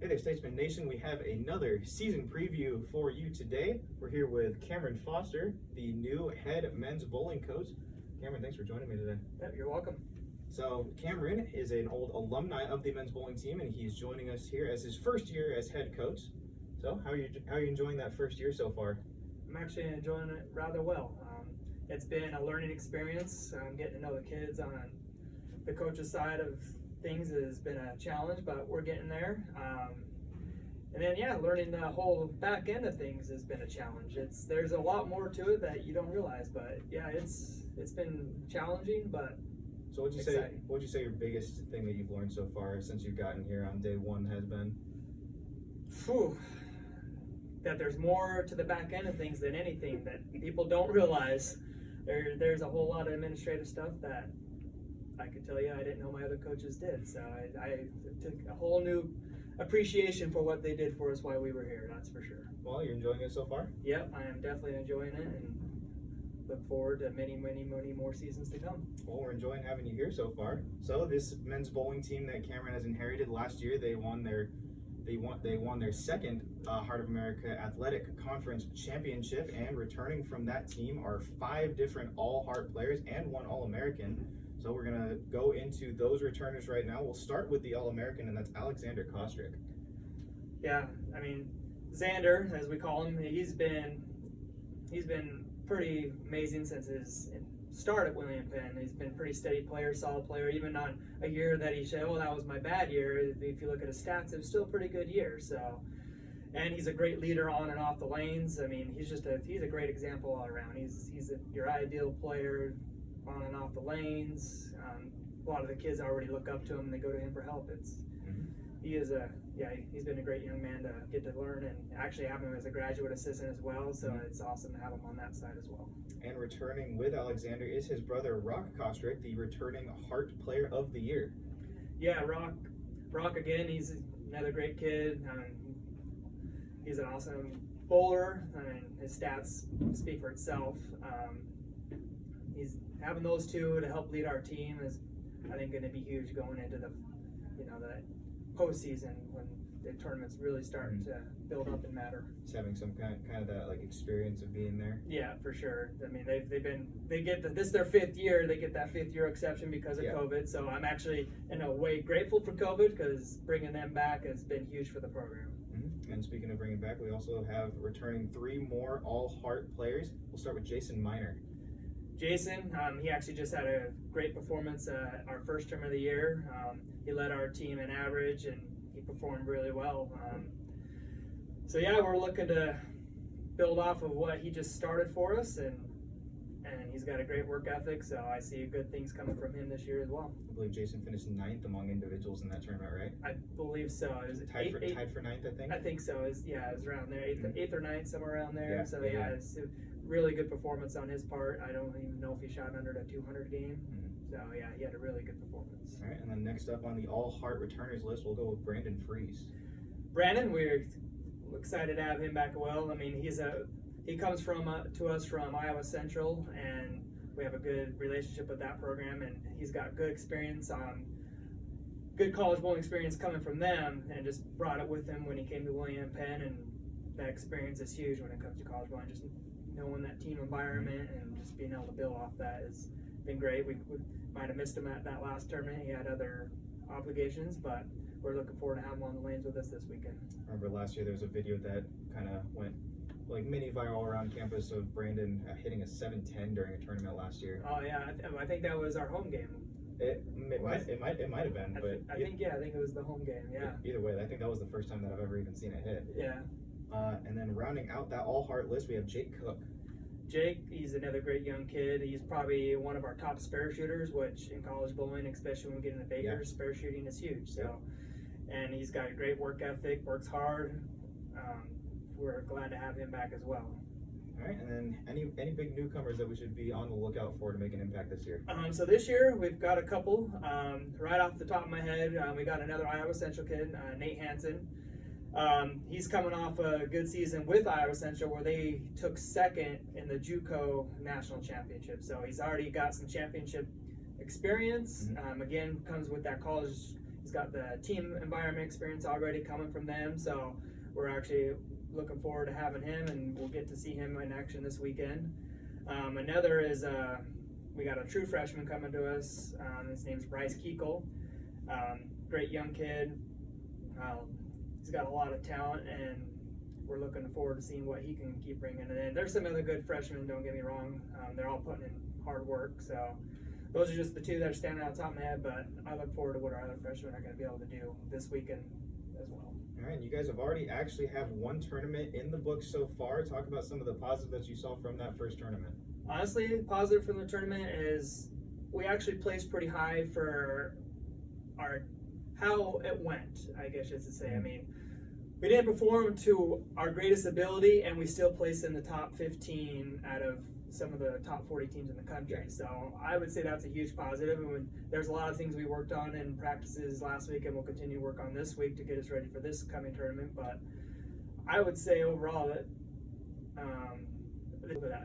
Hey there, Statesman Nation. We have another season preview for you today. We're here with Cameron Foster, the new head men's bowling coach. Cameron, thanks for joining me today. Yep, you're welcome. So Cameron is an old alumni of the men's bowling team, and he's joining us here as his first year as head coach. So how are you enjoying that first year so far? I'm actually enjoying it rather well. It's been a learning experience. Getting to know the kids on the coach's side of things has been a challenge, but we're getting there. And then, learning the whole back end of things has been a challenge. There's a lot more to it that you don't realize, but it's been challenging, but So what'd you exciting. say your biggest thing that you've learned so far since you've gotten here on day one has been? That there's more to the back end of things than anything that people don't realize. There's a whole lot of administrative stuff that I could tell you I didn't know my other coaches did. So I took a whole new appreciation for what they did for us while we were here, that's for sure. Well, you're enjoying it so far? Yep, I am definitely enjoying it and look forward to many more seasons to come. Well, we're enjoying having you here so far. So this men's bowling team that Cameron has inherited last year, they won their second Heart of America Athletic Conference Championship, and returning from that team are 5 different All-Heart players and 1 All-American. So we're gonna go into those returners right now. We'll start with the All-American, and that's Alexander Kostrick. Yeah, I mean, Xander, as we call him, he's been pretty amazing since his start at William Penn. He's been a pretty steady player, solid player, even on a year that he said, that was my bad year. If you look at his stats, it was still a pretty good year. So, and he's a great leader on and off the lanes. I mean, he's a great example all around. He's your ideal player on and off the lanes. A lot of the kids already look up to him and they go to him for help. He's been a great young man to get to learn, and actually have him as a graduate assistant as well, so it's awesome to have him on that side as well. And returning with Alexander is his brother Rock Kostrick, the returning Heart Player of the Year. Yeah, Rock again, he's another great kid. He's an awesome bowler. I mean, his stats speak for itself. He's having those two to help lead our team is, I think, going to be huge going into the postseason when the tournament's really starting to build up and matter. He's having some kind of that experience of being there. Yeah, for sure. I mean, this is their 5th year. They get that 5th year exception because of COVID. So I'm actually in a way grateful for COVID, because bringing them back has been huge for the program. And speaking of bringing back, we also have returning 3 more All-Heart players. We'll start with Jason Miner. Jason, he actually just had a great performance our first term of the year. He led our team in average, and he performed really well. We're looking to build off of what he just started for us, and he's got a great work ethic, so I see good things coming from him this year as well. I believe Jason finished 9th among individuals in that tournament, right? I believe so. It was tied for 9th, I think? I think so. It was around there, 8th or 9th, somewhere around there. Yeah, So it's a really good performance on his part. I don't even know if he shot under the 200 game. So he had a really good performance. All right, and then next up on the All-Heart returners list, we'll go with Brandon Freeze. Brandon, we're excited to have him back. Well, I mean, he comes to us from Iowa Central, and we have a good relationship with that program, and he's got good experience good college bowling experience coming from them, and just brought it with him when he came to William Penn, and that experience is huge when it comes to college bowling. Just knowing that team environment and just being able to build off that has been great. We might have missed him at that last tournament. He had other obligations, but we're looking forward to having him on the lanes with us this weekend. I remember last year there was a video that kind of went mini viral around campus of Brandon hitting a 710 during a tournament last year. Oh yeah, I think that was our home game. It might have been, but I think it was the home game. Yeah. Either way, I think that was the first time that I've ever even seen it hit. Yeah. And then rounding out that All-Heart list, we have Jake Cook. Jake, he's another great young kid. He's probably one of our top spare shooters, which in college bowling, especially when we get into Bakers, spare shooting is huge. So, and he's got a great work ethic, works hard. We're glad to have him back as well. All right, and then any big newcomers that we should be on the lookout for to make an impact this year? So this year we've got a couple. Right off the top of my head, we got another Iowa Central kid, Nate Hansen. He's coming off a good season with Iowa Central, where they took 2nd in the JUCO National Championship. So he's already got some championship experience. Again, comes with that college he's got the team environment experience already coming from them. So we're actually looking forward to having him, and we'll get to see him in action this weekend. Another is we got a true freshman coming to us. His name's Bryce Kiekel. Great young kid. He's got a lot of talent, and we're looking forward to seeing what he can keep bringing in. There's some other good freshmen, don't get me wrong. They're all putting in hard work. So those are just the two that are standing out top of my head, but I look forward to what our other freshmen are going to be able to do this weekend as well. All right, you guys have already actually have one tournament in the books so far. Talk about some of the positives that you saw from that first tournament. Honestly, positive from the tournament is we actually placed pretty high for how it went, I guess you should say. I mean, we didn't perform to our greatest ability, and we still placed in the top 15 out of some of the top 40 teams in the country. So I would say that's a huge positive. And there's a lot of things we worked on in practices last week, and we'll continue to work on this week to get us ready for this coming tournament. But I would say overall that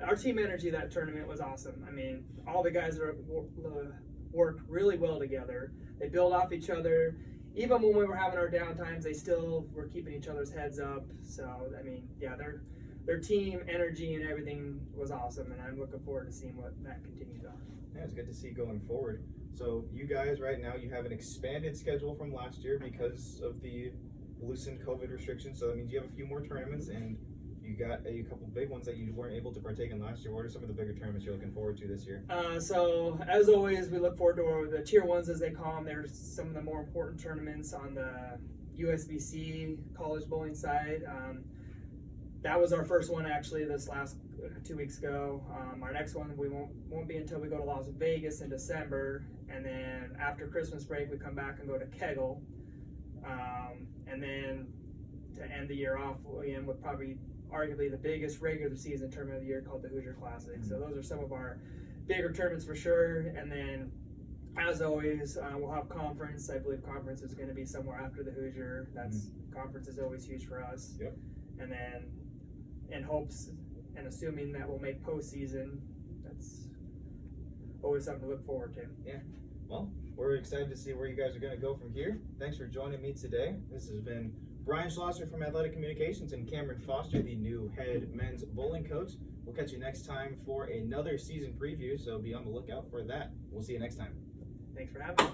our team energy that tournament was awesome. I mean, all the guys worked really well together. They build off each other. Even when we were having our downtimes, they still were keeping each other's heads up. So, I mean, yeah, their team energy and everything was awesome, and I'm looking forward to seeing what that continues on. Yeah, it's good to see going forward. So you guys right now, you have an expanded schedule from last year because of the loosened COVID restrictions. So that means you have a few more tournaments, and you got a couple big ones that you weren't able to partake in last year. What are some of the bigger tournaments you're looking forward to this year? So as always, we look forward to the tier ones, as they call them. There's some of the more important tournaments on the USBC college bowling side. That was our first one actually this last 2 weeks ago. Our next one we won't be until we go to Las Vegas in December, and then after Christmas break we come back and go to Kegel, and then to end the year off we end with probably arguably the biggest regular season tournament of the year called the Hoosier Classic. So those are some of our bigger tournaments for sure. And then as always, we'll have conference. I believe conference is going to be somewhere after the Hoosier. That's conference is always huge for us. Yep. And then in hopes and assuming that we'll make postseason, that's always something to look forward to. Yeah. Well, we're excited to see where you guys are going to go from here. Thanks for joining me today. This has been Brian Schlosser from Athletic Communications and Cameron Foster, the new head men's bowling coach. We'll catch you next time for another season preview, so be on the lookout for that. We'll see you next time. Thanks for having me.